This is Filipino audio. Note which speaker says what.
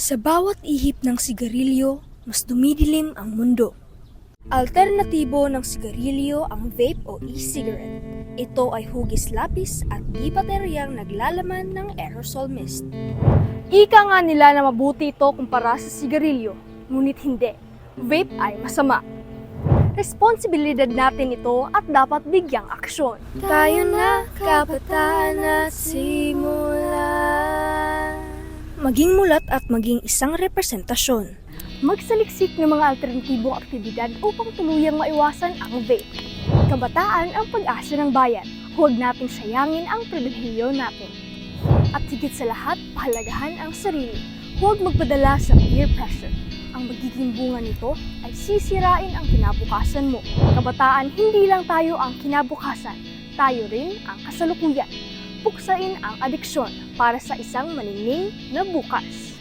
Speaker 1: Sa bawat ihip ng sigarilyo, mas dumidilim ang mundo. Alternatibo ng sigarilyo ang vape o e-cigarette. Ito ay hugis lapis at di bateryang naglalaman ng aerosol mist.
Speaker 2: Ika nga nila na mabuti ito kumpara sa sigarilyo, ngunit hindi. Vape ay masama. Responsibilidad natin ito at dapat bigyang aksyon.
Speaker 1: Tayo na, kabataan at simula. Maging mulat at maging isang representasyon.
Speaker 2: Magsaliksik ng mga alternatibong aktibidad upang tuluyang maiwasan ang vape. Kabataan ang pag-asa ng bayan. Huwag nating sayangin ang pribilehiyo natin. At higit sa lahat, pahalagahan ang sarili. Huwag magpadala sa peer pressure. Ang magiging bunga nito ay sisirain ang kinabukasan mo. Kabataan, hindi lang tayo ang kinabukasan. Tayo rin ang kasalukuyan. Puksain ang adiksyon para sa isang maningning na bukas.